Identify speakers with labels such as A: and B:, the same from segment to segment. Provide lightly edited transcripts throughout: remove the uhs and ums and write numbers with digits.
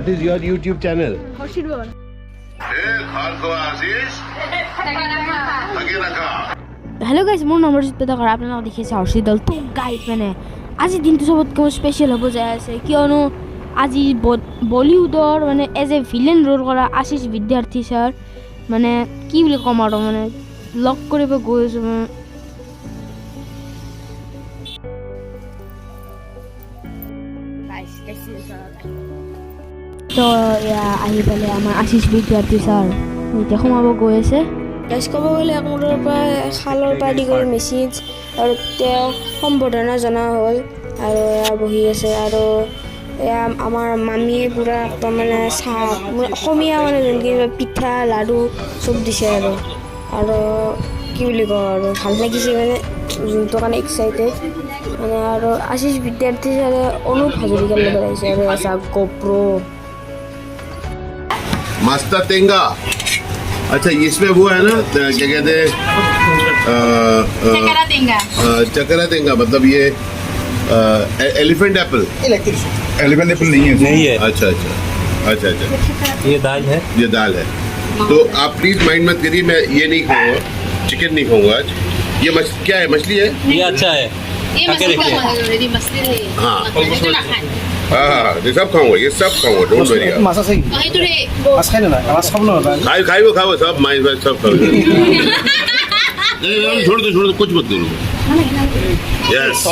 A: What is your YouTube channel?
B: Hello guys, মোৰ নাম জিতপেদা কৰা আপোনালোকে দেখিছে হৰ্ষিদল তো গাইজ মানে আজি দিনটো সবতকৈ স্পেচিয়েল হ'ব যায় আছে কিয়নো আজি বলিউডৰ মানে এজ এ ভিলেন ৰোল কৰা আশিষ বিদ্যাৰ্থী ছাৰ মানে কি বুলি ক'ম আৰু মানে লগ কৰিব গৈ আছোঁ তো এয়া আহি পেলাই আমাৰ আশিষ বিদ্যাৰ্থী ছাৰ এতিয়া সোমাব গৈ আছে গাইজ ক'ব গ'লে আপোনালোকৰ পৰা খালৰ পৰা আদি কৰি মেছেজ আৰু তেওঁ সম্বৰ্ধনা জনোৱা হ'ল আৰু এয়া বহি আছে আৰু এয়া আমাৰ মামীয়ে পূৰা একদম মানে চাহ অসমীয়া মানে যেনেকৈ পিঠা লাড়ু চব দিছে আৰু কি বুলি কওঁ আৰু ভাল লাগিছে মানে যোনটো কাৰণে এক্সাইটেড মানে আৰু আশিষ বিদ্যাৰ্থী ছাৰে অনুপ হাজৰিকাৰ লগত আহিছে আৰু আছে গোপ্ৰ
A: मास्ता तेंगा अच्छा इसमें वो है ना क्या कहते हैं चकरा तेंगा मतलब ये एलिफेंट एप्पल
C: एलिफेंट एप्पल नहीं है
A: अच्छा अच्छा अच्छा अच्छा
C: ये दाल है
A: तो आप प्लीज माइंड मत करिए मैं ये नहीं खाऊंगा चिकन नहीं खाऊंगा आज ये क्या है मछली है
C: ये अच्छा है
A: हाँ हाँ ये सब खाऊंगा डोंट वरी खाओ सब माइस सब खाओ छोड़ दो कुछ मत करो यस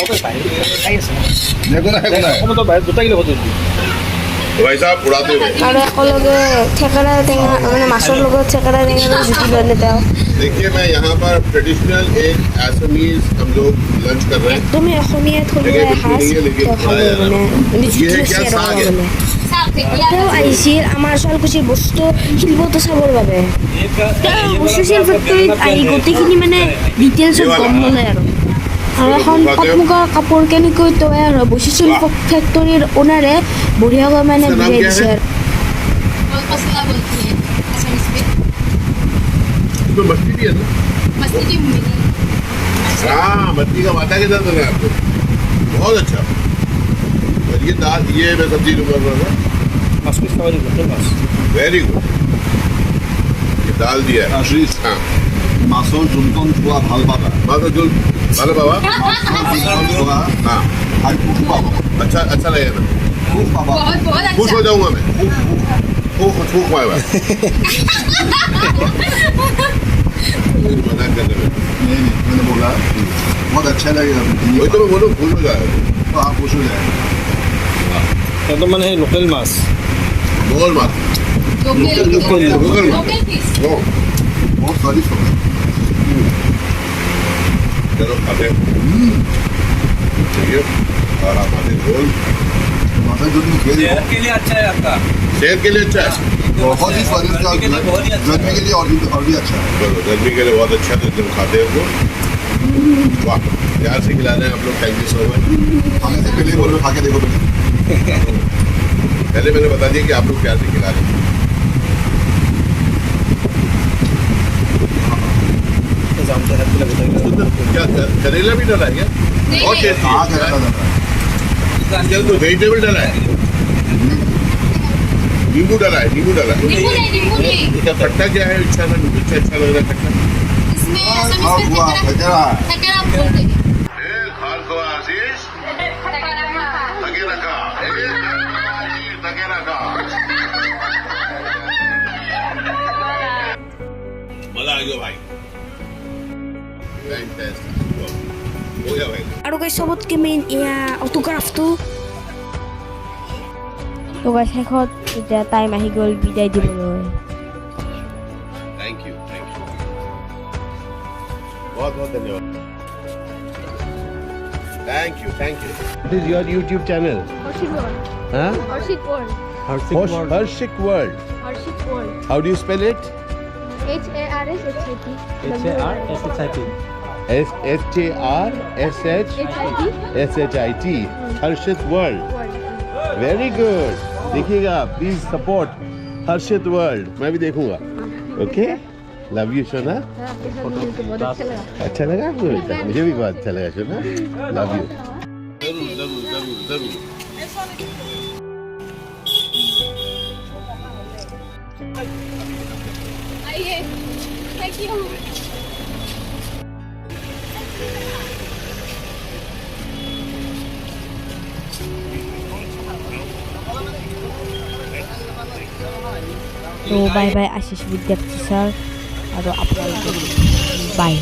A: भाई साहब उड़ाते हुए
B: আৰু একেলগে থেকেৰা টেঙা মানে মাছৰ লগত থেকেৰা টেঙা জুতি ল'লে তেওঁ
A: देखिए मैं यहाँ पर ट्रेडिशनल एक एसमीज हम लोग लंच कर रहे हैं
B: তুমি অসমীয়া থলুৱা এসাঁজ
A: ये है क्या साग है
B: তেওঁ আহিছিল আমাৰ শুৱালকুছিৰ বস্তু শিল্পটো চাবৰ বাবে তেওঁ বস্তু শিল্প ফেক্টৰীত আহি গোটেইখিনি মানে ডিটেইলছত গম ল'লে আৰু এখন পাট মুগাৰ কাপোৰ কেনেকৈ তৈয়াৰ হয় বস্তু শিল্প ফেক্টৰীৰ অ'নাৰে বঢ়িয়াকৈ মানে বুজাই দিছে আৰু
A: मछली भी है ना हाँ मछली का वाटा के साथ बना आपको बहुत अच्छा और ये दाल ये मैं सब्जी कर रहा था वेरी गुड ये दाल दिया है हाँ
D: মাছৰ যোনকণ খোৱা ভাল পাবা
A: माता जो ভালো বাবা हाँ अच्छा अच्छा लगेगा
D: খুব পাবা
A: खुश हो जाऊंगा मैं फूक पाएगा मजाक कर रहे
D: नहीं मैंने बोला बहुत अच्छा लगेगा
A: वही तो मैं बोलूँ खुश हो जाएगा
D: तो आप खुश हो जाएगा
C: तो মানে লোকেল মাছ
A: मुगल मात मुगल मात
D: बहुत स्वादिष्ट होगा
A: चलो खाते चाहिए और आप खाते गोल
D: माता जो तुम खेल
C: सेहत के लिए अच्छा है आपका
A: सेहत के लिए अच्छा है
D: बहुत ही स्वादिष्ट और गर्मी के लिए और भी अच्छा है
A: चलो गर्मी के लिए बहुत अच्छा है तो जब खाते हैं वो वाह प्यार से खिला रहे हैं आप लोग थैंक यू सो मच
D: खाने से पहले बोलो खा के देखो
A: पहले मैंने बता दिया कि आप लोग प्यार से खिला रहे हैं क्या करेला भी डाला है क्या बहुत टेस्टी
D: कहाँ करेला डाला
A: है तो वेजिटेबल डाला है नींबू डाला है इसका खट्टा क्या है अच्छा लग रहा है खट्टा मजा आ गया भाई हो गया भाई
B: আৰু গাইজ চবতকৈ মেইন এয়া অটোগ্ৰাফটো তো গাইজ শেষত এতিয়া টাইম আহি গ'ল বিদায় দিবলৈ
A: थैंक यू बहुत बहुत धन्यवाद thank you What is your YouTube channel? Huh?
B: Harshit World.
A: Harshik World. How do you spell it?
B: HARSHIT.
A: HARSHIT. Harshit World. Very good. देखिएगा प्लीज सपोर्ट हर्षित वर्ल्ड मैं भी देखूंगा ओके लव यू सोना अच्छा लगा आपको मुझे भी बहुत अच्छा लगा सोना लव यू जरूर
B: তো বাই বাই আশিস বিদ্যাৰ্থী ছাৰ আৰু আপোনালোকে বাই